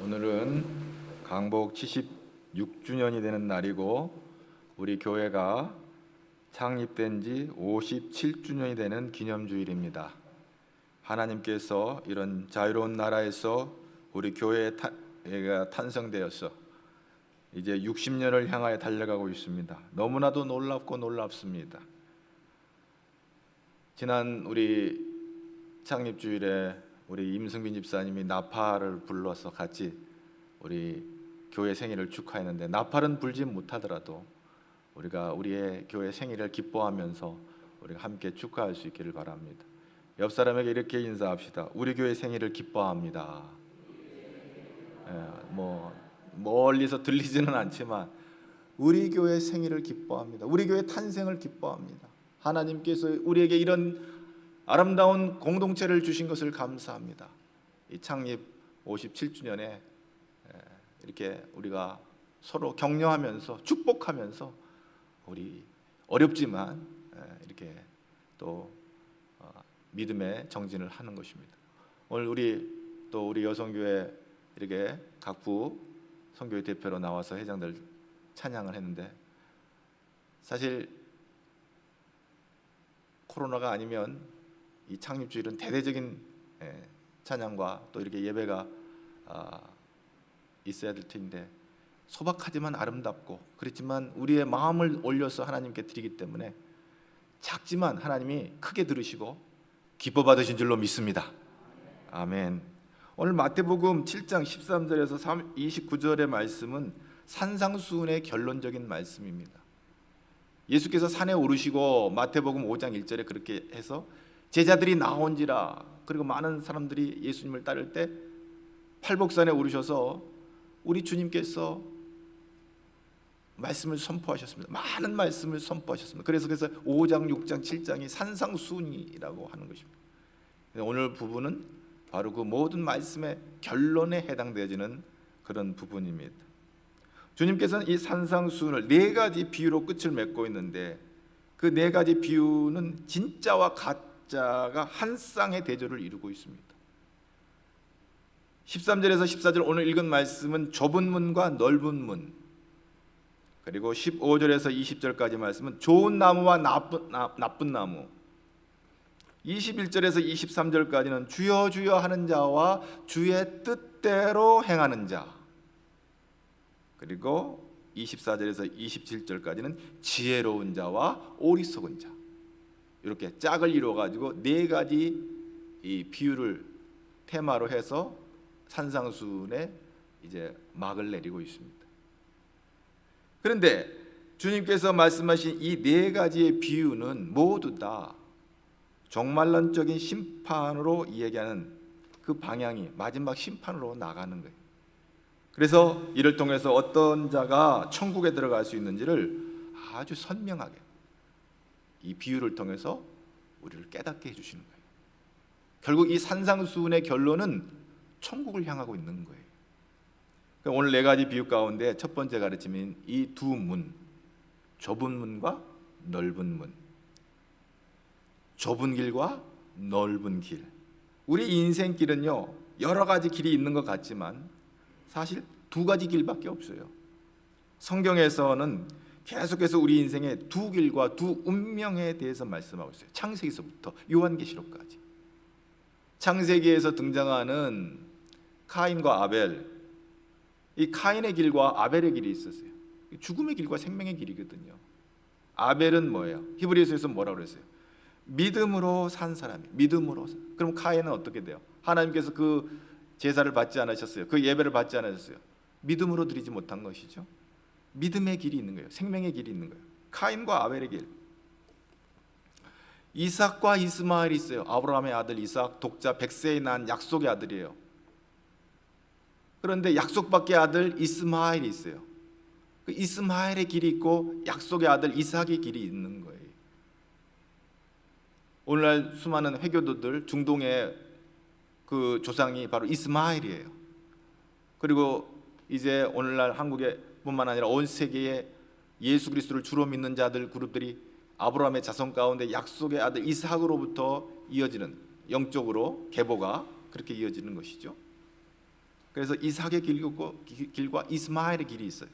오늘은 강복 76주년이 되는 날이고 우리 교회가 창립된 지 57주년이 되는 기념주일입니다. 하나님께서 이런 자유로운 나라에서 우리 교회가 탄생되어서 이제 60년을 향하여 달려가고 있습니다. 너무나도 놀랍고 놀랍습니다. 지난 우리 창립주일에 우리 임승빈 집사님이 나팔을 불러서 같이 우리 교회 생일을 축하했는데, 나팔은 불지 못하더라도 우리가 우리의 교회 생일을 기뻐하면서 우리가 함께 축하할 수 있기를 바랍니다. 옆 사람에게 이렇게 인사합시다. 우리 교회 생일을 기뻐합니다. 멀리서 들리지는 않지만 우리 교회 생일을 기뻐합니다. 우리 교회 탄생을 기뻐합니다. 하나님께서 우리에게 이런 아름다운 공동체를 주신 것을 감사합니다. 이 창립 57주년에 이렇게 우리가 서로 격려하면서 축복하면서 우리 어렵지만 이렇게 또 믿음의 정진을 하는 것입니다. 오늘 우리 여성교회 이렇게 각부 선교회 대표로 나와서 회장들 찬양을 했는데, 사실 코로나가 아니면 이 창립주일은 대대적인 찬양과 또 이렇게 예배가 있어야 될 텐데, 소박하지만 아름답고 그렇지만 우리의 마음을 올려서 하나님께 드리기 때문에 작지만 하나님이 크게 들으시고 기뻐 받으신 줄로 믿습니다. 아멘. 오늘 마태복음 7장 13절에서 29절의 말씀은 산상수훈의 결론적인 말씀입니다. 예수께서 산에 오르시고 마태복음 5장 1절에 그렇게 해서 제자들이 나온지라, 그리고 많은 사람들이 예수님을 따를 때 팔복산에 오르셔서 우리 주님께서 말씀을 선포하셨습니다. 많은 말씀을 선포하셨습니다. 그래서 5장, 6장, 7장이 산상수훈이라고 하는 것입니다. 오늘 부분은 바로 그 모든 말씀의 결론에 해당되어지는 그런 부분입니다. 주님께서는 이 산상수훈을 4가지 비유로 끝을 맺고 있는데, 그 4가지 비유는 진짜와 가짜가 한 쌍의 대조를 이루고 있습니다. 13절에서 14절 오늘 읽은 말씀은 좁은 문과 넓은 문, 그리고 15절에서 20절까지 말씀은 좋은 나무와 나쁜 나무, 21절에서 23절까지는 주여 주여 하는 자와 주의 뜻대로 행하는 자, 그리고 24절에서 27절까지는 지혜로운 자와 오리 속은 자, 이렇게 짝을 이루어 가지고 4가지 이 비유를 테마로 해서 산상수훈에 이제 막을 내리고 있습니다. 그런데 주님께서 말씀하신 이 4가지의 비유는 모두 다 종말론적인 심판으로 이야기하는 그 방향이 마지막 심판으로 나가는 거예요. 그래서 이를 통해서 어떤 자가 천국에 들어갈 수 있는지를 아주 선명하게 이 비유를 통해서 우리를 깨닫게 해주시는 거예요. 결국 이 산상수훈의 결론은 천국을 향하고 있는 거예요. 오늘 4가지 비유 가운데 첫 번째 가르침인 이 2문, 좁은 문과 넓은 문, 좁은 길과 넓은 길. 우리 인생길은요, 여러 가지 길이 있는 것 같지만 사실 2가지 길밖에 없어요. 성경에서는 계속해서 우리 인생의 2길과 2 운명에 대해서 말씀하고 있어요. 창세기서부터 요한계시록까지. 창세기에서 등장하는 카인과 아벨, 이 카인의 길과 아벨의 길이 있었어요. 죽음의 길과 생명의 길이거든요. 아벨은 뭐예요? 히브리서에서 뭐라고 그랬어요? 믿음으로 산 사람이. 믿음으로. 그럼 카인은 어떻게 돼요? 하나님께서 그 제사를 받지 않으셨어요. 그 예배를 받지 않으셨어요. 믿음으로 드리지 못한 것이죠. 믿음의 길이 있는 거예요. 생명의 길이 있는 거예요. 카인과 아벨의 길. 이삭과 이스마엘이 있어요. 아브라함의 아들 이삭, 독자 100세에 난 약속의 아들이에요. 그런데 약속밖의 아들 이스마엘이 있어요. 그 이스마엘의 길이 있고 약속의 아들 이삭의 길이 있는 거예요. 오늘날 수많은 회교도들 중동의 그 조상이 바로 이스마엘이에요. 그리고 이제 오늘날 한국에 뿐만 아니라 온 세계에 예수 그리스도를 주로 믿는 자들 그룹들이 아브라함의 자손 가운데 약속의 아들 이삭으로부터 이어지는 영적으로 계보가 그렇게 이어지는 것이죠. 그래서 이삭의 길과 이스마엘의 길이 있어요.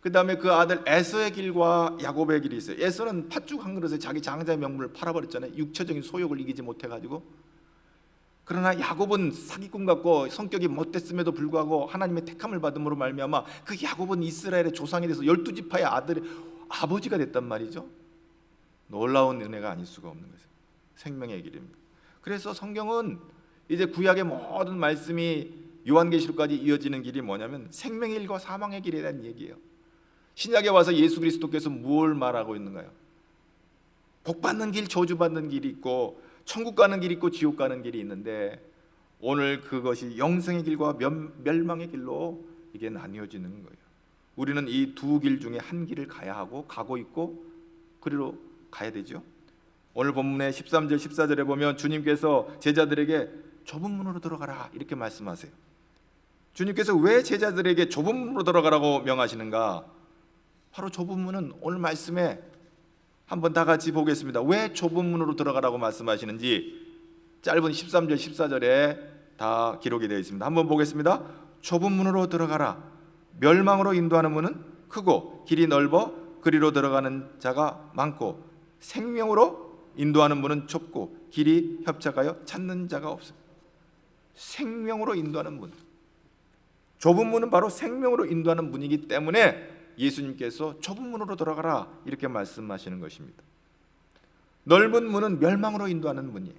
그 다음에 그 아들 에서의 길과 야곱의 길이 있어요. 에서는 팥죽 한 그릇에 자기 장자의 명분을 팔아버렸잖아요. 육체적인 소욕을 이기지 못해가지고. 그러나 야곱은 사기꾼 같고 성격이 못됐음에도 불구하고 하나님의 택함을 받음으로 말미암아 그 야곱은 이스라엘의 조상이 돼서 12지파의 아들의 아버지가 됐단 말이죠. 놀라운 은혜가 아닐 수가 없는 거죠. 생명의 길입니다. 그래서 성경은 이제 구약의 모든 말씀이 요한계시록까지 이어지는 길이 뭐냐면 생명의 길과 사망의 길에 대한 얘기예요. 신약에 와서 예수 그리스도께서 뭘 말하고 있는가요? 복 받는 길, 저주 받는 길이 있고 천국 가는 길이 있고 지옥 가는 길이 있는데 오늘 그것이 영생의 길과 멸망의 길로 이게 나뉘어지는 거예요. 우리는 이 두 길 중에 한 길을 가야 하고 가고 있고 그리로 가야 되죠. 오늘 본문의 13절 14절에 보면 주님께서 제자들에게 좁은 문으로 들어가라 이렇게 말씀하세요. 주님께서 왜 제자들에게 좁은 문으로 들어가라고 명하시는가? 바로 좁은 문은 오늘 말씀에 한번 다 같이 보겠습니다. 왜 좁은 문으로 들어가라고 말씀하시는지 짧은 13절 14절에 다 기록이 되어 있습니다. 한번 보겠습니다. 좁은 문으로 들어가라. 멸망으로 인도하는 문은 크고 길이 넓어 그리로 들어가는 자가 많고 생명으로 인도하는 문은 좁고 길이 협착하여 찾는 자가 없습니다. 생명으로 인도하는 문. 좁은 문은 바로 생명으로 인도하는 문이기 때문에 예수님께서 좁은 문으로 들어가라 이렇게 말씀하시는 것입니다. 넓은 문은 멸망으로 인도하는 문이에요.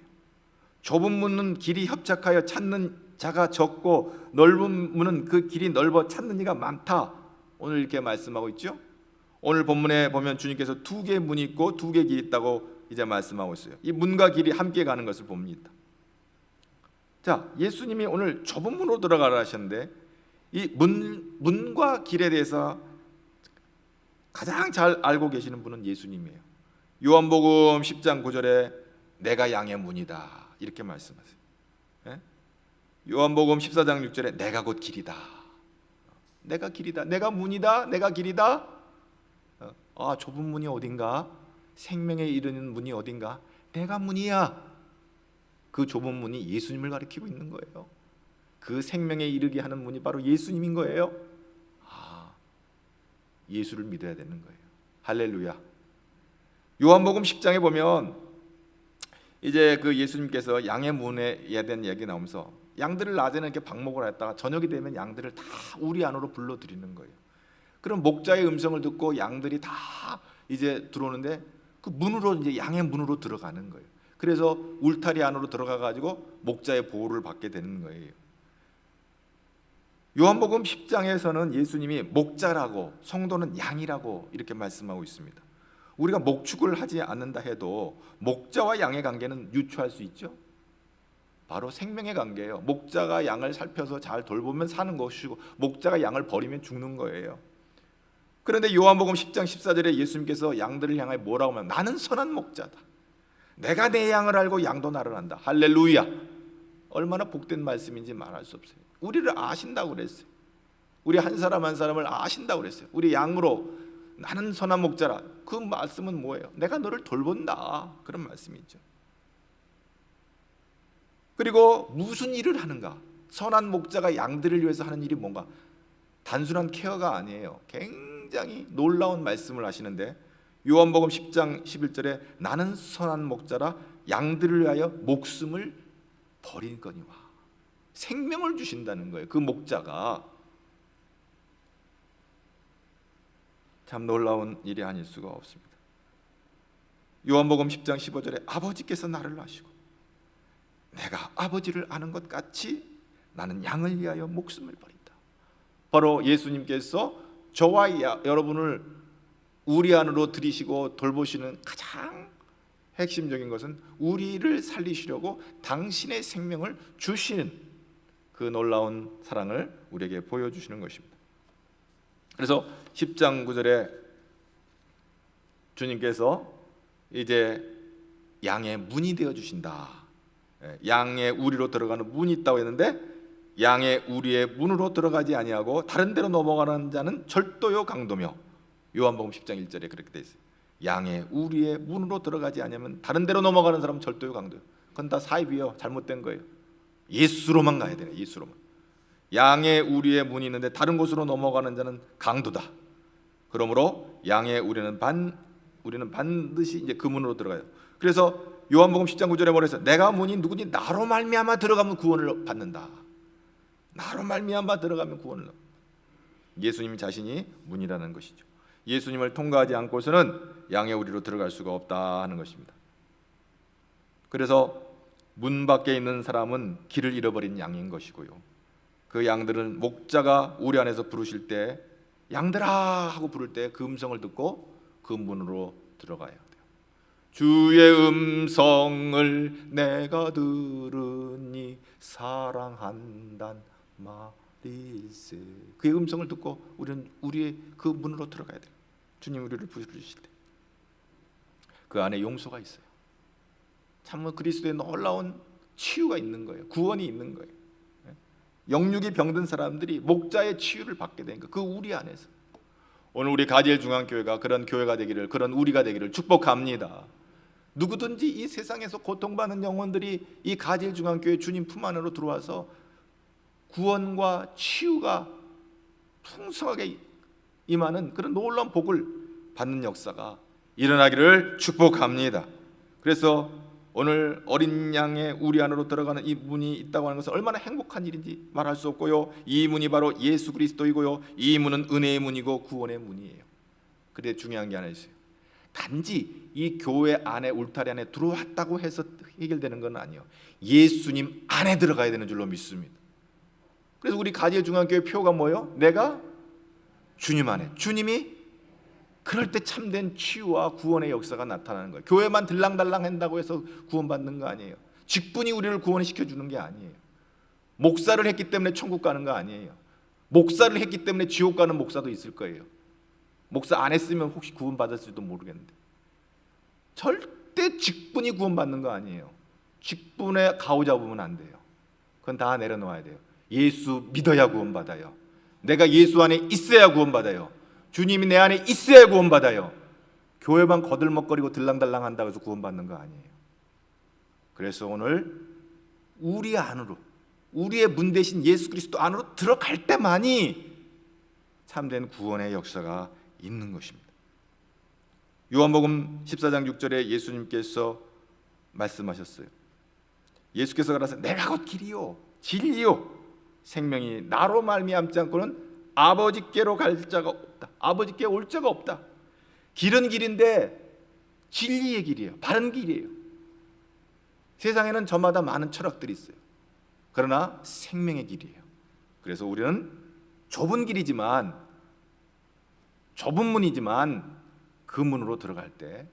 좁은 문은 길이 협착하여 찾는 자가 적고 넓은 문은 그 길이 넓어 찾는 이가 많다. 오늘 이렇게 말씀하고 있죠. 오늘 본문에 보면 주님께서 두 개의 문이 있고 두 개의 길이 있다고 이제 말씀하고 있어요. 이 문과 길이 함께 가는 것을 봅니다. 자, 예수님이 오늘 좁은 문으로 들어가라 하셨는데 이 문과 길에 대해서 가장 잘 알고 계시는 분은 예수님이에요. 요한복음 10장 9절에 내가 양의 문이다 이렇게 말씀하세요. 예? 요한복음 14장 6절에 내가 곧 길이다. 내가 길이다. 내가 문이다. 내가 길이다. 아, 좁은 문이 어딘가? 생명에 이르는 문이 어딘가? 내가 문이야. 그 좁은 문이 예수님을 가리키고 있는 거예요. 그 생명에 이르게 하는 문이 바로 예수님인 거예요. 예수를 믿어야 되는 거예요. 할렐루야. 요한복음 10장에 보면 이제 그 예수님께서 양의 문에 대한 이야기 나오면서 양들을 낮에는 이렇게 방목을 했다가 저녁이 되면 양들을 다 우리 안으로 불러들이는 거예요. 그럼 목자의 음성을 듣고 양들이 다 이제 들어오는데 그 문으로 이제 양의 문으로 들어가는 거예요. 그래서 울타리 안으로 들어가 가지고 목자의 보호를 받게 되는 거예요. 요한복음 10장에서는 예수님이 목자라고 성도는 양이라고 이렇게 말씀하고 있습니다. 우리가 목축을 하지 않는다 해도 목자와 양의 관계는 유추할 수 있죠. 바로 생명의 관계예요. 목자가 양을 살펴서 잘 돌보면 사는 것이고 목자가 양을 버리면 죽는 거예요. 그런데 요한복음 10장 14절에 예수님께서 양들을 향하여 뭐라고 하면 나는 선한 목자다. 내가 내 양을 알고 양도 나를 안다. 할렐루야. 얼마나 복된 말씀인지 말할 수 없어요. 우리를 아신다고 그랬어요. 우리 한 사람 한 사람을 아신다고 그랬어요. 우리 양으로 나는 선한 목자라. 그 말씀은 뭐예요? 내가 너를 돌본다. 그런 말씀이죠. 그리고 무슨 일을 하는가? 선한 목자가 양들을 위해서 하는 일이 뭔가? 단순한 케어가 아니에요. 굉장히 놀라운 말씀을 하시는데 요한복음 10장 11절에 나는 선한 목자라 양들을 위하여 목숨을 버리거니와 생명을 주신다는 거예요. 그 목자가 참 놀라운 일이 아닐 수가 없습니다. 요한복음 10장 15절에 아버지께서 나를 아시고 내가 아버지를 아는 것 같이 나는 양을 위하여 목숨을 버린다. 바로 예수님께서 저와 여러분을 우리 안으로 들이시고 돌보시는 가장 핵심적인 것은 우리를 살리시려고 당신의 생명을 주시는 그 놀라운 사랑을 우리에게 보여주시는 것입니다. 그래서 10장 9절에 주님께서 이제 양의 문이 되어 주신다. 양의 우리로 들어가는 문이 있다고 했는데 양의 우리의 문으로 들어가지 아니하고 다른 데로 넘어가는 자는 절도요 강도며 요한복음 10장 1절에 그렇게 돼 있어요. 양의 우리의 문으로 들어가지 아니하면 다른 데로 넘어가는 사람은 절도요 강도요. 그건 다 사입이요. 잘못된 거예요. 예수로만 가야 돼요. 예수로만. 양의 우리의 문이 있는데 다른 곳으로 넘어가는 자는 강도다. 그러므로 양의 우리는 반드시 이제 그 문으로 들어가요. 그래서 요한복음 10장 9절에 뭐라 했어요? 내가 문이 누구니 나로 말미암아 들어가면 구원을 받는다. 나로 말미암아 들어가면 구원을 받는다. 예수님 자신이 문이라는 것이죠. 예수님을 통과하지 않고서는 양의 우리로 들어갈 수가 없다 하는 것입니다. 그래서 문 밖에 있는 사람은 길을 잃어버린 양인 것이고요, 그 양들은 목자가 우리 안에서 부르실 때 양들아 하고 부를 때 그 음성을 듣고 그 문으로 들어가야 돼요. 주의 음성을 내가 들으니 사랑한단 말일세. 그의 음성을 듣고 우리는 우리의 그 문으로 들어가야 돼요. 주님 우리를 부르실 때 그 안에 용서가 있어요. 참 그리스도의 놀라운 치유가 있는 거예요. 구원이 있는 거예요. 영육이 병든 사람들이 목자의 치유를 받게 된 거, 그 우리 안에서. 오늘 우리 가지엘 중앙교회가 그런 교회가 되기를, 그런 우리가 되기를 축복합니다. 누구든지 이 세상에서 고통받는 영혼들이 이 가지엘 중앙교회 주님 품 안으로 들어와서 구원과 치유가 풍성하게 임하는 그런 놀라운 복을 받는 역사가 일어나기를 축복합니다. 그래서 오늘 어린 양의 우리 안으로 들어가는 이 문이 있다고 하는 것은 얼마나 행복한 일인지 말할 수 없고요, 이 문이 바로 예수 그리스도이고요, 이 문은 은혜의 문이고 구원의 문이에요. 그런데 중요한 게 하나 있어요. 단지 이 교회 안에, 울타리 안에 들어왔다고 해서 해결되는 건 아니에요. 예수님 안에 들어가야 되는 줄로 믿습니다. 그래서 우리 가지의 중앙교회 표가 뭐예요? 내가 주님 안에, 주님이 그럴 때 참된 치유와 구원의 역사가 나타나는 거예요. 교회만 들랑달랑 한다고 해서 구원받는 거 아니에요. 직분이 우리를 구원시켜주는 게 아니에요. 목사를 했기 때문에 천국 가는 거 아니에요. 목사를 했기 때문에 지옥 가는 목사도 있을 거예요. 목사 안 했으면 혹시 구원받았을지도 모르겠는데, 절대 직분이 구원받는 거 아니에요. 직분에 가오 잡으면 안 돼요. 그건 다 내려놓아야 돼요. 예수 믿어야 구원받아요. 내가 예수 안에 있어야 구원받아요. 주님이 내 안에 있어야 구원받아요. 교회만 거들먹거리고 들랑달랑 한다고 해서 구원받는 거 아니에요. 그래서 오늘 우리 안으로, 우리의 문 대신 예수 그리스도 안으로 들어갈 때만이 참된 구원의 역사가 있는 것입니다. 요한복음 14장 6절에 예수님께서 말씀하셨어요. 예수께서 가라사 내가 곧 길이요 진리요 생명이 나로 말미암지 않고는 아버지께로 갈 자가 없다. 아버지께 올 자가 없다. 길은 길인데 진리의 길이에요. 바른 길이에요. 세상에는 저마다 많은 철학들이 있어요. 그러나 생명의 길이에요. 그래서 우리는 좁은 길이지만, 좁은 문이지만 그 문으로 들어갈 때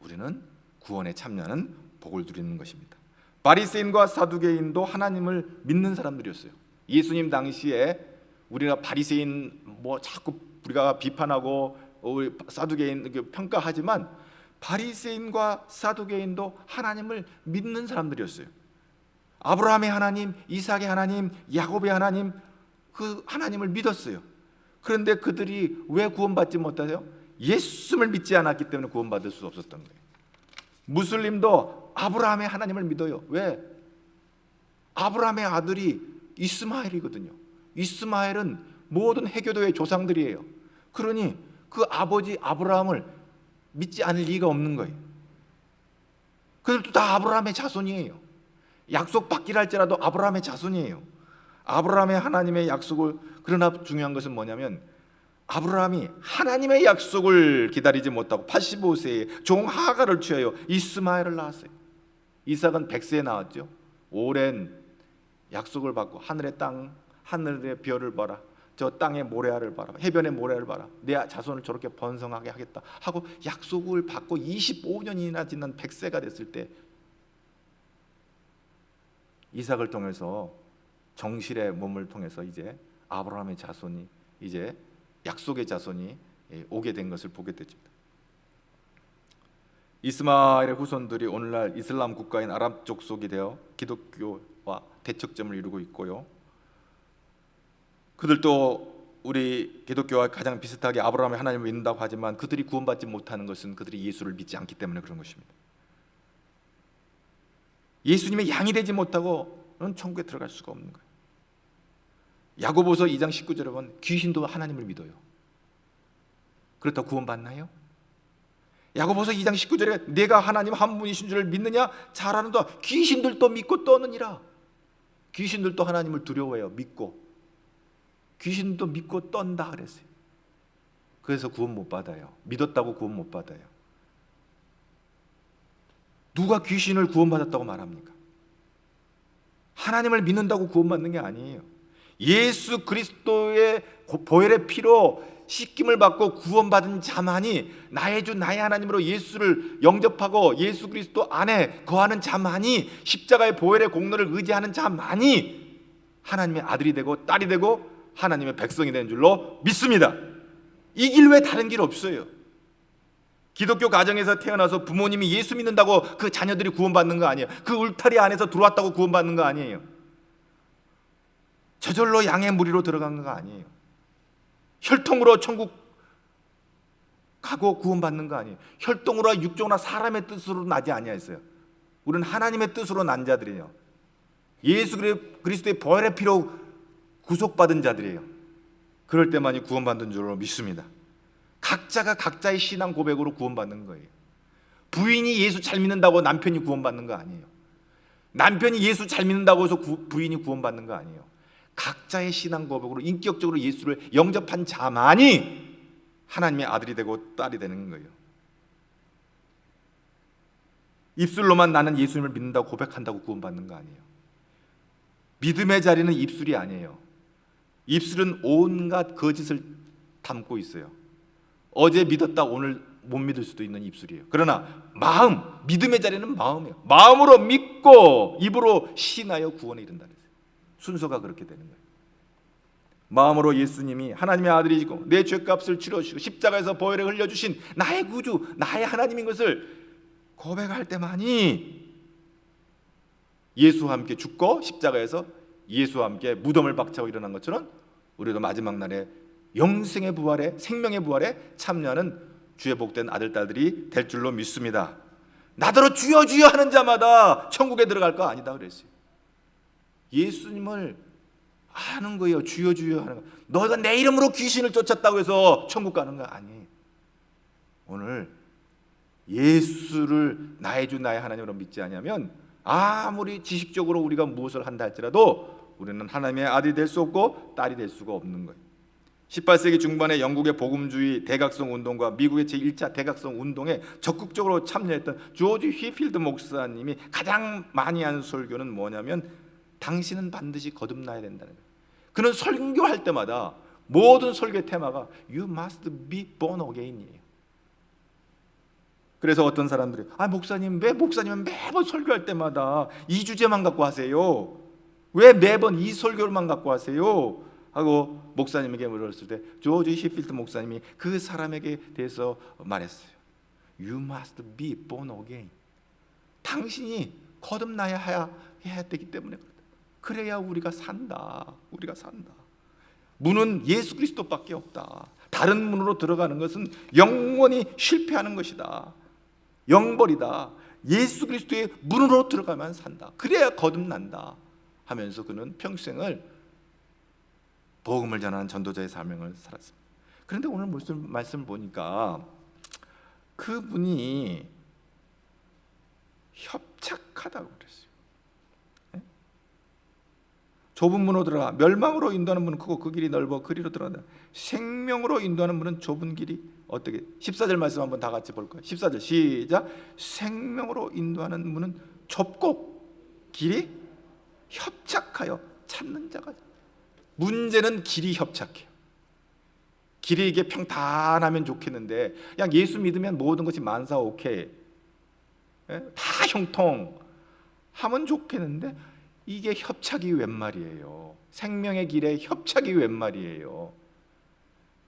우리는 구원에 참여하는 복을 누리는 것입니다. 바리새인과 사두개인도 하나님을 믿는 사람들이었어요. 예수님 당시에 우리가 바리새인 자꾸 우리가 비판하고 사두개인 평가하지만 바리새인과 사두개인도 하나님을 믿는 사람들이었어요. 아브라함의 하나님, 이삭의 하나님, 야곱의 하나님, 그 하나님을 믿었어요. 그런데 그들이 왜 구원받지 못하세요? 예수를 믿지 않았기 때문에 구원받을 수 없었던 거예요. 무슬림도 아브라함의 하나님을 믿어요. 왜? 아브라함의 아들이 이스마엘이거든요. 이스마엘은 모든 해교도의 조상들이에요. 그러니 그 아버지 아브라함을 믿지 않을 리가 없는 거예요. 그들도 다 아브라함의 자손이에요. 약속 받기를 할지라도 아브라함의 자손이에요. 아브라함의 하나님의 약속을, 그러나 중요한 것은 뭐냐면 아브라함이 하나님의 약속을 기다리지 못하고 85세에 종 하가를 취하여 이스마엘을 낳았어요. 이삭은 100세에 낳았죠. 오랜 약속을 받고 하늘의 땅, 하늘의 별을 봐라, 저 땅의 모래알을 봐라, 해변의 모래알을 봐라, 내 자손을 저렇게 번성하게 하겠다 하고 약속을 받고 25년이나 지난 100세가 됐을 때 이삭을 통해서, 정실의 몸을 통해서 이제 아브라함의 자손이, 이제 약속의 자손이 오게 된 것을 보게 됐습니다. 이스마엘의 후손들이 오늘날 이슬람 국가인 아랍 족속이 되어 기독교와 대척점을 이루고 있고요, 그들도 우리 기독교와 가장 비슷하게 아브라함의 하나님을 믿는다고 하지만 그들이 구원받지 못하는 것은 그들이 예수를 믿지 않기 때문에 그런 것입니다. 예수님의 양이 되지 못하고는 천국에 들어갈 수가 없는 거예요. 야고보서 2장 19절에 보면 귀신도 하나님을 믿어요. 그렇다고 구원받나요? 야고보서 2장 19절에 내가 하나님 한 분이신 줄을 믿느냐? 잘 아는도다. 귀신들도 믿고 떠느니라. 귀신들도 하나님을 두려워해요. 믿고. 귀신도 믿고 떤다 그랬어요. 그래서 구원 못 받아요. 믿었다고 구원 못 받아요. 누가 귀신을 구원받았다고 말합니까? 하나님을 믿는다고 구원받는 게 아니에요. 예수 그리스도의 보혈의 피로 씻김을 받고 구원받은 자만이, 나의 주 나의 하나님으로 예수를 영접하고 예수 그리스도 안에 거하는 자만이, 십자가의 보혈의 공로를 의지하는 자만이 하나님의 아들이 되고 딸이 되고 하나님의 백성이 되는 줄로 믿습니다. 이 길 외에 다른 길 없어요. 기독교 가정에서 태어나서 부모님이 예수 믿는다고 그 자녀들이 구원받는 거 아니에요. 그 울타리 안에서 들어왔다고 구원받는 거 아니에요. 저절로 양의 무리로 들어간 거 아니에요. 혈통으로 천국 가고 구원받는 거 아니에요. 혈통으로 육종으로 사람의 뜻으로 나지 아니하였어요. 우리는 하나님의 뜻으로 난 자들이에요. 예수 그리스도의 보혈의 피로 구속받은 자들이에요. 그럴 때만이 구원받는 줄로 믿습니다. 각자가 각자의 신앙 고백으로 구원받는 거예요. 부인이 예수 잘 믿는다고 남편이 구원받는 거 아니에요. 남편이 예수 잘 믿는다고 해서 부인이 구원받는 거 아니에요. 각자의 신앙 고백으로 인격적으로 예수를 영접한 자만이 하나님의 아들이 되고 딸이 되는 거예요. 입술로만 나는 예수님을 믿는다고 고백한다고 구원받는 거 아니에요. 믿음의 자리는 입술이 아니에요. 입술은 온갖 거짓을 담고 있어요. 어제 믿었다 오늘 못 믿을 수도 있는 입술이에요. 그러나 마음, 믿음의 자리는 마음이에요. 마음으로 믿고 입으로 신하여 구원에 이른다 그랬어요. 순서가 그렇게 되는 거예요. 마음으로 예수님이 하나님의 아들이시고 내 죄값을 치러주시고 십자가에서 보혈을 흘려주신 나의 구주, 나의 하나님인 것을 고백할 때만이 예수와 함께 죽고 십자가에서 예수와 함께 무덤을 박차고 일어난 것처럼 우리도 마지막 날에 영생의 부활에, 생명의 부활에 참여하는 주의 복된 아들, 딸들이 될 줄로 믿습니다. 나더러 주여 주여 하는 자마다 천국에 들어갈 거 아니다 그랬어요. 예수님을 아는 거예요. 주여 주여 하는 거. 너희가 내 이름으로 귀신을 쫓았다고 해서 천국 가는 거 아니에요. 오늘 예수를 나의 주 나의 하나님으로 믿지 않으면 아무리 지식적으로 우리가 무엇을 한다 할지라도 우리는 하나님의 아들이 될 수 없고 딸이 될 수가 없는 거예요. 18세기 중반에 영국의 복음주의 대각성 운동과 미국의 제1차 대각성 운동에 적극적으로 참여했던 조지 휘필드 목사님이 가장 많이 한 설교는 뭐냐면 당신은 반드시 거듭나야 된다는 거예요. 그는 설교할 때마다 모든 설교의 테마가 You must be born again이에요. 그래서 어떤 사람들이 목사님 왜 목사님은 매번 설교할 때마다 이 주제만 갖고 하세요? 왜 매번 이 설교만 갖고 하세요? 하고 목사님에게 물었을 때 조지 휘필드 목사님이 그 사람에게 대해서 말했어요. You must be born again. 당신이 거듭나야 해야 되기 때문에 그래야 우리가 산다. 우리가 산다. 문은 예수 그리스도밖에 없다. 다른 문으로 들어가는 것은 영원히 실패하는 것이다. 영벌이다. 예수 그리스도의 문으로 들어가면 산다. 그래야 거듭난다 하면서 그는 평생을 복음을 전하는 전도자의 사명을 살았습니다. 그런데 오늘 말씀을 보니까 그분이 협착하다고 그랬어요. 네? 좁은 문으로 들어가. 멸망으로 인도하는 문은 크고 그 길이 넓어 그리로 들어간다. 생명으로 인도하는 문은 좁은 길이 어떻게? 14절 말씀 한번 다 같이 볼까요? 14절 시작. 생명으로 인도하는 문은 좁고 길이 협착하여 찾는 자가. 문제는 길이 협착해요. 길이 이게 평탄하면 좋겠는데 그냥 예수 믿으면 모든 것이 만사 오케이, 다 형통하면 좋겠는데 이게 협착이 웬 말이에요. 생명의 길에 협착이 웬 말이에요.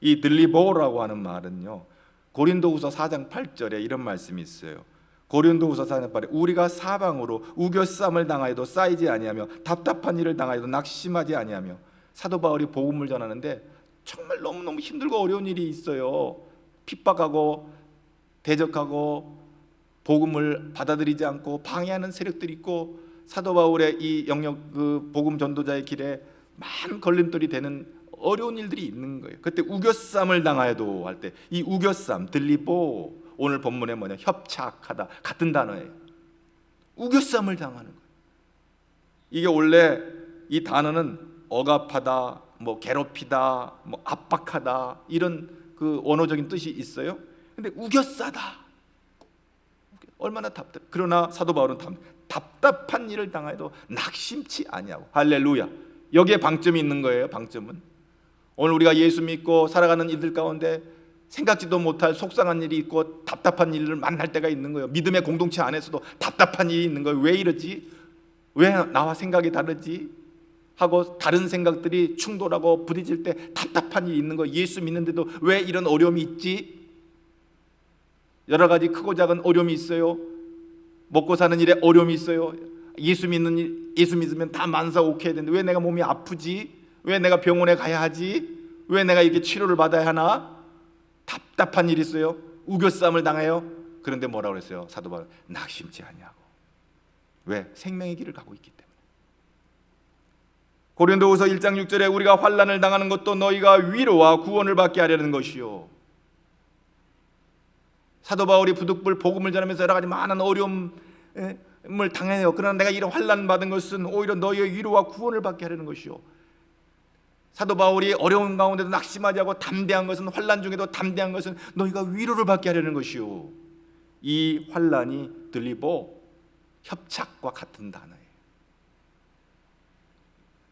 이 들리보라고 하는 말은요, 고린도후서 4장 8절에 이런 말씀이 있어요. 고린도후서 4장 8절에 우리가 사방으로 우겨쌈을 당하여도 쌓이지 아니하며 답답한 일을 당하여도 낙심하지 아니하며. 사도 바울이 복음을 전하는데 정말 너무너무 힘들고 어려운 일이 있어요. 핍박하고 대적하고 복음을 받아들이지 않고 방해하는 세력들이 있고 사도 바울의 이 영역 그 복음 전도자의 길에 많은 걸림돌이 되는 어려운 일들이 있는 거예요. 그때 우겨쌈을 당하여도 할 때 이 우겨쌈, 들리보, 오늘 본문에 뭐냐, 협착하다 같은 단어예요. 우겨쌈을 당하는 거예요. 이게 원래 이 단어는 억압하다, 뭐 괴롭히다, 뭐 압박하다, 이런 그 언어적인 뜻이 있어요. 근데 우겨싸다, 얼마나 답답. 그러나 사도 바울은 답답한 일을 당해도 낙심치 아니하고. 할렐루야. 여기에 방점이 있는 거예요. 방점은 오늘 우리가 예수 믿고 살아가는 이들 가운데 생각지도 못할 속상한 일이 있고 답답한 일을 만날 때가 있는 거예요. 믿음의 공동체 안에서도 답답한 일이 있는 거예요. 왜 이러지? 왜 나와 생각이 다르지? 하고 다른 생각들이 충돌하고 부딪힐 때 답답한 일이 있는 거예요. 예수 믿는데도 왜 이런 어려움이 있지? 여러 가지 크고 작은 어려움이 있어요. 먹고 사는 일에 어려움이 있어요. 예수 믿으면 다 만사오케이 되는데 왜 내가 몸이 아프지? 왜 내가 병원에 가야 하지? 왜 내가 이렇게 치료를 받아야 하나? 답답한 일이 있어요. 우겨쌈을 당해요. 그런데 뭐라고 그랬어요? 사도 바울, 낙심치 아니하고. 왜? 생명의 길을 가고 있기 때문에. 고린도후서 1장 6절에 우리가 환난을 당하는 것도 너희가 위로와 구원을 받게 하려는 것이요. 사도 바울이 부득불 복음을 전하면서 여러 가지 많은 어려움을 당해요. 그러나 내가 이런 환난 받은 것은 오히려 너희의 위로와 구원을 받게 하려는 것이요. 사도 바울이 어려운 가운데도 낙심하지 않고 담대한 것은, 환난 중에도 담대한 것은 너희가 위로를 받게 하려는 것이요. 이 환난이 들리보, 협착과 같은 단어예요.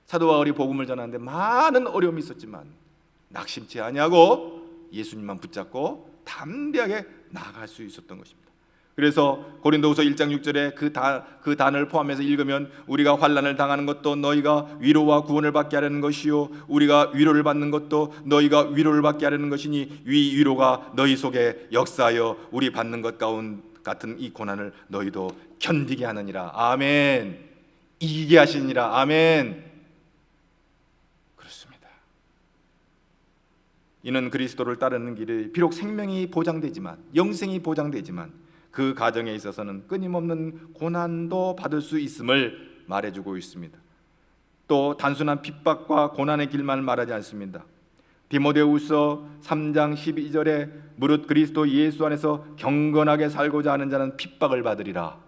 사도 바울이 복음을 전하는데 많은 어려움이 있었지만 낙심치 아니하고 예수님만 붙잡고 담대하게 나아갈 수 있었던 것입니다. 그래서 고린도후서 1장 6절에 그 단을 포함해서 읽으면 우리가 환난을 당하는 것도 너희가 위로와 구원을 받게 하려는 것이요, 우리가 위로를 받는 것도 너희가 위로를 받게 하려는 것이니 위로가 너희 속에 역사하여 우리 받는 것 같은 이 고난을 너희도 견디게 하느니라. 아멘. 이기게 하시니라. 아멘. 그렇습니다. 이는 그리스도를 따르는 길이 비록 생명이 보장되지만, 영생이 보장되지만 그 과정에 있어서는 끊임없는 고난도 받을 수 있음을 말해주고 있습니다. 또 단순한 핍박과 고난의 길만 말하지 않습니다. 디모데후서 3장 12절에 무릇 그리스도 예수 안에서 경건하게 살고자 하는 자는 핍박을 받으리라.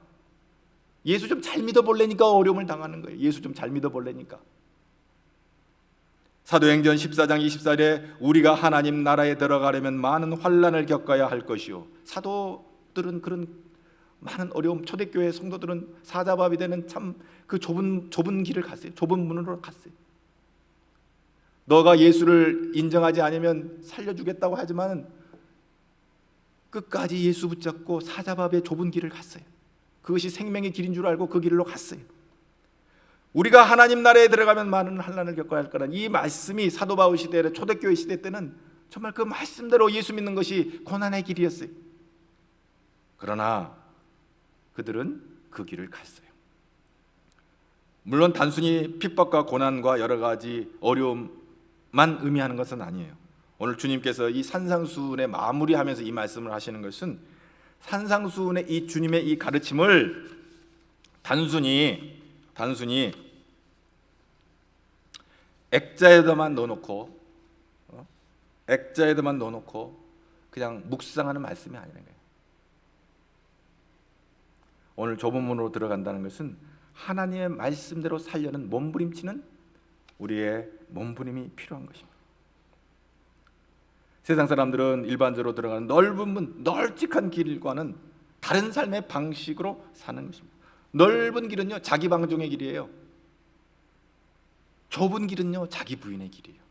예수 좀 잘 믿어볼래니까 어려움을 당하는 거예요. 예수 좀 잘 믿어볼래니까. 사도행전 14장 24절에 우리가 하나님 나라에 들어가려면 많은 환난을 겪어야 할 것이요. 사도들은 그런 많은 어려움, 초대교회 성도들은 사자밥이 되는 참 그 좁은 길을 갔어요. 좁은 문으로 갔어요. 너가 예수를 인정하지 않으면 살려주겠다고 하지만 끝까지 예수 붙잡고 사자밥의 좁은 길을 갔어요. 그것이 생명의 길인 줄 알고 그 길로 갔어요. 우리가 하나님 나라에 들어가면 많은 환난을 겪어야 할 거라는 이 말씀이 사도 바울 시대, 초대교회 시대 때는 정말 그 말씀대로 예수 믿는 것이 고난의 길이었어요. 그러나 그들은 그 길을 갔어요. 물론 단순히 핍박과 고난과 여러 가지 어려움만 의미하는 것은 아니에요. 오늘 주님께서 이 산상수훈에 마무리하면서 이 말씀을 하시는 것은 산상수훈의 이 주님의 이 가르침을 단순히 액자에다만 넣어놓고 그냥 묵상하는 말씀이 아니라는 거예요. 오늘 좁은 문으로 들어간다는 것은 하나님의 말씀대로 살려는 몸부림치는 우리의 몸부림이 필요한 것입니다. 세상 사람들은 일반적으로 들어가는 넓은 문, 널찍한 길과는 다른 삶의 방식으로 사는 것입니다. 넓은 길은요, 자기 방종의 길이에요. 좁은 길은요, 자기 부인의 길이에요.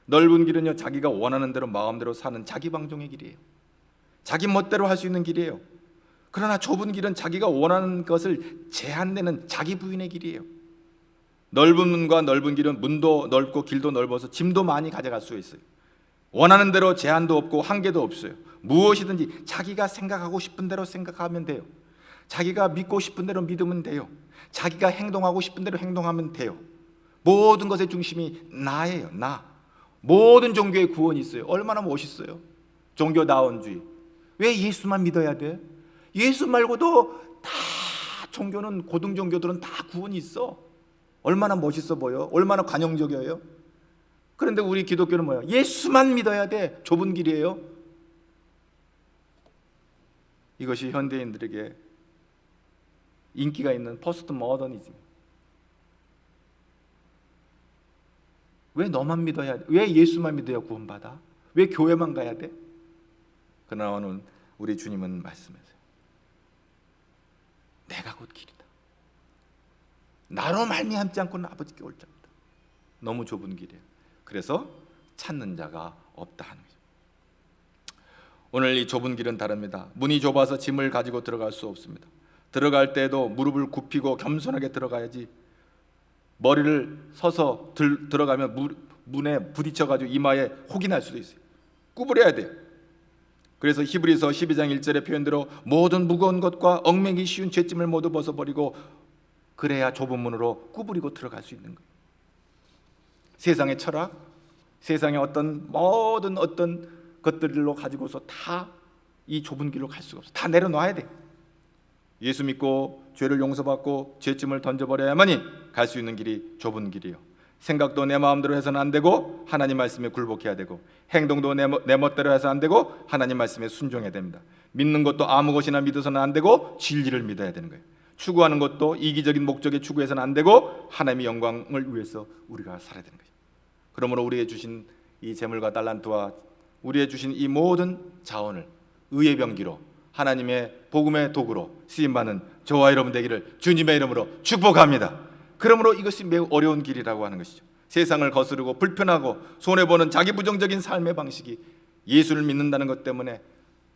넓은 길은요, 자기가 원하는 대로 마음대로 사는 자기 방종의 길이에요. 자기 멋대로 할 수 있는 길이에요. 그러나 좁은 길은 자기가 원하는 것을 제한되는 자기 부인의 길이에요. 넓은 문과 넓은 길은 문도 넓고 길도 넓어서 짐도 많이 가져갈 수 있어요. 원하는 대로 제한도 없고 한계도 없어요. 무엇이든지 자기가 생각하고 싶은 대로 생각하면 돼요. 자기가 믿고 싶은 대로 믿으면 돼요. 자기가 행동하고 싶은 대로 행동하면 돼요. 모든 것의 중심이 나예요. 나. 모든 종교의 구원이 있어요. 얼마나 멋있어요. 종교다원주의. 왜 예수만 믿어야 돼? 예수 말고도 다 종교는, 고등 종교들은 다 구원이 있어. 얼마나 멋있어 보여? 얼마나 관용적이에요? 그런데 우리 기독교는 뭐예요? 예수만 믿어야 돼. 좁은 길이에요. 이것이 현대인들에게 인기가 있는 포스트 모더니즘. 왜 너만 믿어야 돼? 왜 예수만 믿어야 구원받아? 왜 교회만 가야 돼? 그러나 오늘 우리 주님은 말씀하세요. 내가 곧 길이다. 나로 말미암지 않고는 아버지께 올 자입니다. 너무 좁은 길이에요. 그래서 찾는 자가 없다 하는 거죠. 오늘 이 좁은 길은 다릅니다. 문이 좁아서 짐을 가지고 들어갈 수 없습니다. 들어갈 때도 무릎을 굽히고 겸손하게 들어가야지, 머리를 서서 들어가면 문에 부딪혀가지고 이마에 혹이 날 수도 있어요. 구부려야 돼요. 그래서 히브리서 12장 1절의 표현대로 모든 무거운 것과 얽매기 쉬운 죄짐을 모두 벗어버리고 그래야 좁은 문으로 구부리고 들어갈 수 있는 거예요. 세상의 철학, 세상의 모든 어떤 것들로 가지고서 다 이 좁은 길로 갈 수가 없어. 다 내려놔야 돼. 예수 믿고 죄를 용서받고 죄짐을 던져버려야만이 갈 수 있는 길이 좁은 길이요. 생각도 내 마음대로 해서는 안 되고 하나님 말씀에 굴복해야 되고, 행동도 내 멋대로 해서 안 되고 하나님 말씀에 순종해야 됩니다. 믿는 것도 아무 것이나 믿어서는 안 되고 진리를 믿어야 되는 거예요. 추구하는 것도 이기적인 목적에 추구해서는 안 되고 하나님의 영광을 위해서 우리가 살아야 되는 거예요. 그러므로 우리에게 주신 이 재물과 달란트와 우리에게 주신 이 모든 자원을 의의 병기로 하나님의 복음의 도구로 쓰임받는 저와 여러분 되기를 주님의 이름으로 축복합니다. 그러므로 이것이 매우 어려운 길이라고 하는 것이죠. 세상을 거스르고 불편하고 손해보는 자기 부정적인 삶의 방식이 예수를 믿는다는 것 때문에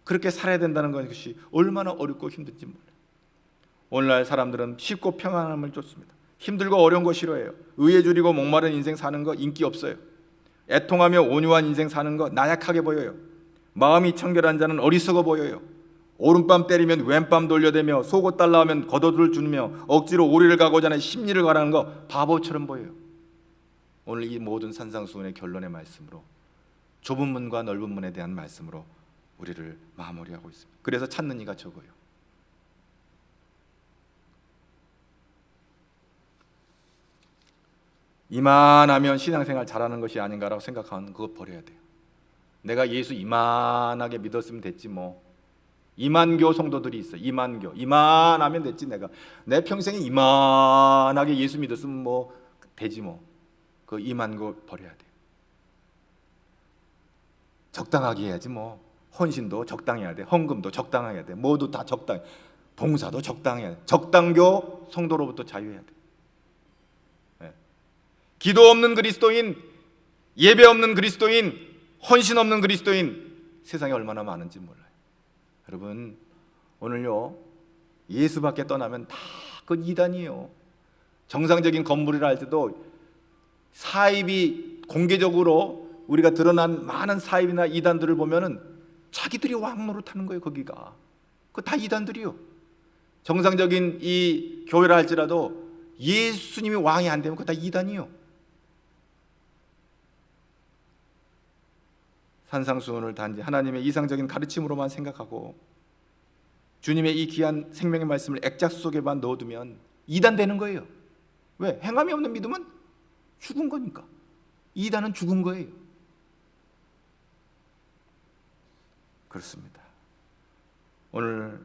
그렇게 살아야 된다는 것이 얼마나 어렵고 힘든지 몰라요. 오늘날 사람들은 쉽고 평안함을 쫓습니다. 힘들고 어려운 거 싫어해요. 의에 줄이고 목마른 인생 사는 거 인기 없어요. 애통하며 온유한 인생 사는 거 나약하게 보여요. 마음이 청결한 자는 어리석어 보여요. 오른밤 때리면 왼밤 돌려대며 속옷 달라 하면 겉옷을 주며 억지로 오리를 가고자 하는 심리를 가라는 거 바보처럼 보여요. 오늘 이 모든 산상수훈의 결론의 말씀으로, 좁은 문과 넓은 문에 대한 말씀으로 우리를 마무리하고 있습니다. 그래서 찾는 이가 적어요. 이만하면 신앙생활 잘하는 것이 아닌가라고 생각하는 그거 버려야 돼요. 내가 예수 이만하게 믿었으면 됐지 뭐. 이만교 성도들이 있어. 이만하면 됐지. 내 평생에 이만하게 예수 믿었으면 뭐 되지 뭐. 그 이만교 버려야 돼요. 적당하게 해야지 뭐. 헌신도 적당해야 돼. 헌금도 적당해야 돼. 모두 다 적당해. 봉사도 적당해야 돼. 적당교 성도로부터 자유해야 돼. 네. 기도 없는 그리스도인, 예배 없는 그리스도인, 헌신 없는 그리스도인 세상에 얼마나 많은지 몰라요. 여러분, 오늘요 예수밖에 떠나면 다 그건 이단이에요. 정상적인 건물이라 할 때도 사입이 공개적으로 우리가 드러난 많은 사입이나 이단들을 보면은 자기들이 왕 노릇하는 거예요. 거기가 그거 다 이단들이요. 정상적인 이 교회라 할지라도 예수님이 왕이 안 되면 그거 다 이단이요. 산상수훈을 단지 하나님의 이상적인 가르침으로만 생각하고 주님의 이 귀한 생명의 말씀을 액자수 속에만 넣어두면 이단 되는 거예요. 왜? 행함이 없는 믿음은 죽은 거니까. 이단은 죽은 거예요. 그렇습니다. 오늘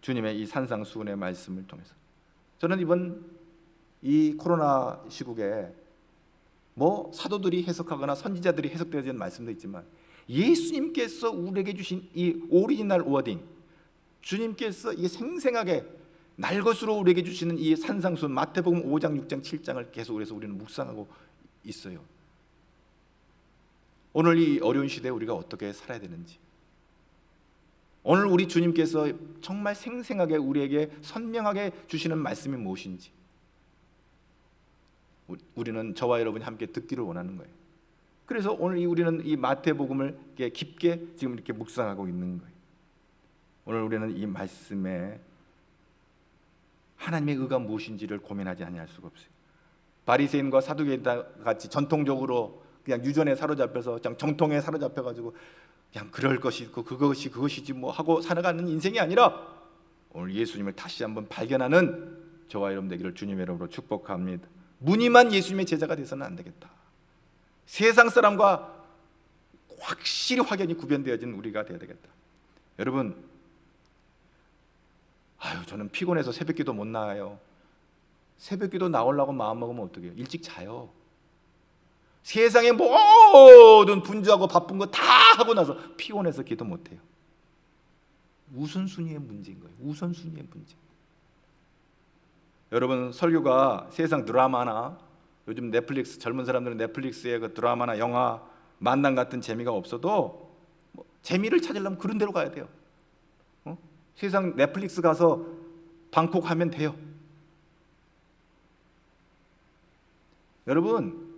주님의 이 산상수훈의 말씀을 통해서 저는 이번 이 코로나 시국에 뭐 사도들이 해석하거나 선지자들이 해석되어진 말씀도 있지만 예수님께서 우리에게 주신 이 오리지널 워딩, 주님께서 이 생생하게 날것으로 우리에게 주시는 이 산상수훈 마태복음 5장, 6장, 7장을 계속 그래서 우리는 묵상하고 있어요. 오늘 이 어려운 시대에 우리가 어떻게 살아야 되는지, 오늘 우리 주님께서 정말 생생하게 우리에게 선명하게 주시는 말씀이 무엇인지 우리는 저와 여러분이 함께 듣기를 원하는 거예요. 그래서 오늘 우리는 이 마태복음을 깊게 지금 이렇게 묵상하고 있는 거예요. 오늘 우리는 이 말씀에 하나님의 의가 무엇인지를 고민하지 아니할 수가 없어요. 바리새인과 사두개인 같이 전통적으로 그냥 유전에 사로잡혀서 그냥 정통에 사로잡혀가지고 그냥 그럴 것이 있고 그것이지 뭐 하고 살아가는 인생이 아니라 오늘 예수님을 다시 한번 발견하는 저와 여러분 되기를 주님의 이름으로 축복합니다. 무늬만 예수님의 제자가 돼서는 안 되겠다. 세상 사람과 확실히 확연히 구별되어진 우리가 되어야 되겠다. 여러분, 저는 피곤해서 새벽기도 못 나와요. 새벽기도 나오려고 마음먹으면 어떻게 해요? 일찍 자요. 세상의 모든 분주하고 바쁜 거 다 하고 나서 피곤해서 기도 못해요. 우선순위의 문제인 거예요. 우선순위의 문제. 여러분, 설교가 세상 드라마나 요즘 넷플릭스, 젊은 사람들은 넷플릭스의 그 드라마나 영화 만남 같은 재미가 없어도 재미를 찾으려면 그런 데로 가야 돼요. 세상 넷플릭스 가서 방콕 하면 돼요. 여러분,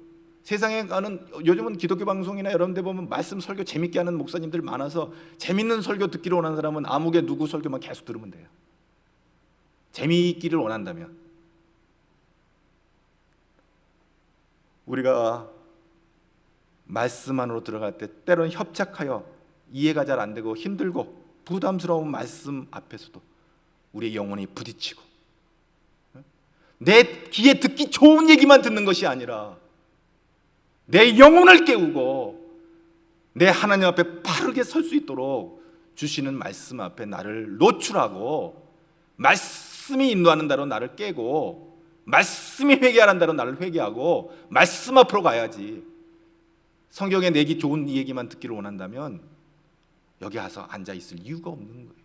세상에 가는, 요즘은 기독교 방송이나 이런 데 보면 말씀 설교 재밌게 하는 목사님들 많아서 재밌는 설교 듣기를 원하는 사람은 아무개 누구 설교만 계속 들으면 돼요. 재미있기를 원한다면. 우리가 말씀 안으로 들어갈 때 때로는 협착하여 이해가 잘 안 되고 힘들고 부담스러운 말씀 앞에서도 우리의 영혼이 부딪히고, 내 귀에 듣기 좋은 얘기만 듣는 것이 아니라 내 영혼을 깨우고 내 하나님 앞에 바르게 설 수 있도록 주시는 말씀 앞에 나를 노출하고, 말씀이 인도하는 대로 나를 깨고, 말씀이 회개하는 대로 나를 회개하고 말씀 앞으로 가야지. 성경에 내기 좋은 얘기만 듣기를 원한다면 여기 와서 앉아 있을 이유가 없는 거예요.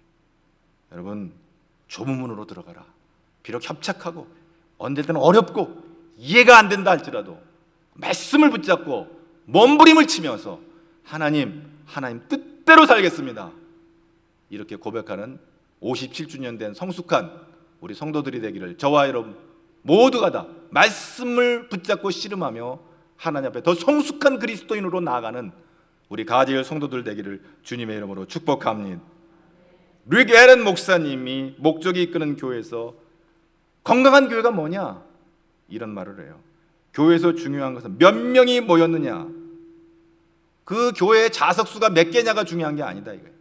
여러분, 좁은 문으로 들어가라. 비록 협착하고 언제든 어렵고 이해가 안 된다 할지라도 말씀을 붙잡고 몸부림을 치면서 하나님 뜻대로 살겠습니다, 이렇게 고백하는 57주년 된 성숙한 우리 성도들이 되기를, 저와 여러분 모두가 다 말씀을 붙잡고 씨름하며 하나님 앞에 더 성숙한 그리스도인으로 나아가는 우리 가지엘 성도들 되기를 주님의 이름으로 축복합니다. 릭 에런 목사님이 목적이 이끄는 교회에서 건강한 교회가 뭐냐? 이런 말을 해요. 교회에서 중요한 것은 몇 명이 모였느냐, 그 교회의 좌석수가 몇 개냐가 중요한 게 아니다 이거예요.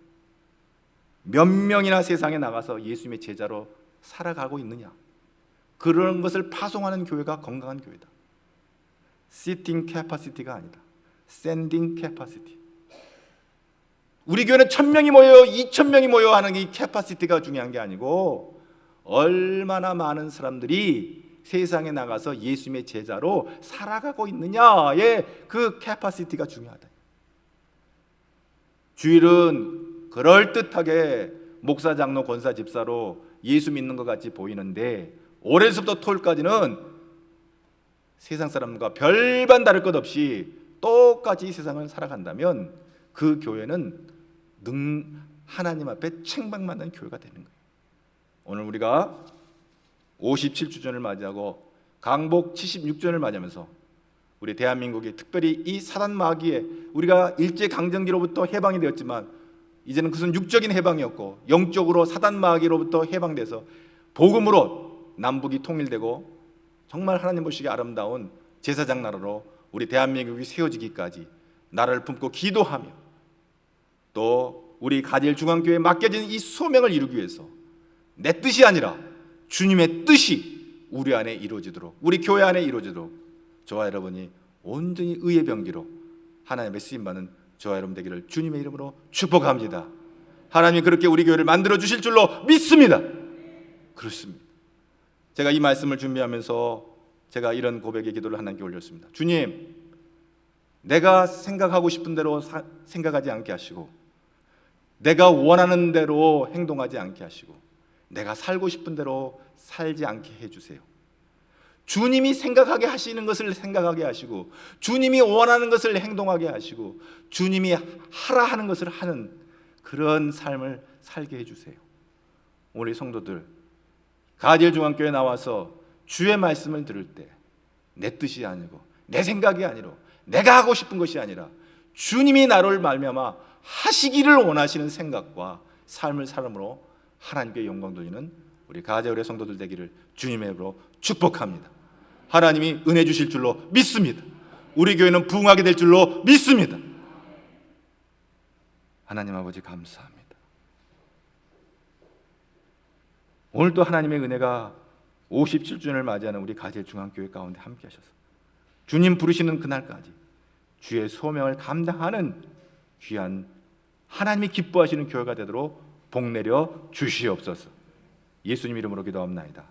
몇 명이나 세상에 나가서 예수님의 제자로 살아가고 있느냐, 그런 것을 파송하는 교회가 건강한 교회다. Sitting capacity가 아니다. Sending capacity. 우리 교회는 1000명이 모여 2000명이 모여 하는 이 캐파시티가 중요한 게 아니고, 얼마나 많은 사람들이 세상에 나가서 예수님의 제자로 살아가고 있느냐의 그 캐파시티가 중요하다. 주일은 그럴듯하게 목사, 장로, 권사, 집사로 예수 믿는 것 같이 보이는데, 월요일부터 토요일까지는 세상 사람과 별반 다를 것 없이 똑같이 세상을 살아간다면 그 교회는 하나님 앞에 책망받는 교회가 되는 거예요. 오늘 우리가 57주년을 맞이하고 강복 76주년을 맞이하면서 우리 대한민국이 특별히 이 사단 마귀에, 우리가 일제강점기로부터 해방이 되었지만 이제는 그것은 육적인 해방이었고 영적으로 사단 마귀로부터 해방돼서 복음으로 남북이 통일되고 정말 하나님 보시기에 아름다운 제사장 나라로 우리 대한민국이 세워지기까지 나라를 품고 기도하며, 또 우리 가디엘 중앙교회에 맡겨진 이 소명을 이루기 위해서 내 뜻이 아니라 주님의 뜻이 우리 안에 이루어지도록, 우리 교회 안에 이루어지도록 저와 여러분이 온전히 의의 병기로 하나님의 쓰임받는 저와 여러분 되기를 주님의 이름으로 축복합니다. 하나님이 그렇게 우리 교회를 만들어 주실 줄로 믿습니다. 그렇습니다. 제가 이 말씀을 준비하면서 제가 이런 고백의 기도를 하나님께 올렸습니다. 주님, 내가 생각하고 싶은 대로 생각하지 않게 하시고, 내가 원하는 대로 행동하지 않게 하시고, 내가 살고 싶은 대로 살지 않게 해주세요. 주님이 생각하게 하시는 것을 생각하게 하시고, 주님이 원하는 것을 행동하게 하시고, 주님이 하라 하는 것을 하는 그런 삶을 살게 해주세요. 우리 성도들 가디엘 중앙교회에 나와서 주의 말씀을 들을 때 내 뜻이 아니고 내 생각이 아니고 내가 하고 싶은 것이 아니라 주님이 나를 말미암아 하시기를 원하시는 생각과 삶을 살므로 하나님께 영광 돌리는 우리 가디엘의 성도들 되기를 주님의 이름으로 축복합니다. 하나님이 은혜 주실 줄로 믿습니다. 우리 교회는 부흥하게 될 줄로 믿습니다. 하나님 아버지 감사합니다. 오늘도 하나님의 은혜가 57주년을 맞이하는 우리 가젤중앙교회 가운데 함께 하셔서 주님 부르시는 그날까지 주의 소명을 감당하는 귀한 하나님이 기뻐하시는 교회가 되도록 복 내려 주시옵소서. 예수님 이름으로 기도합나이다.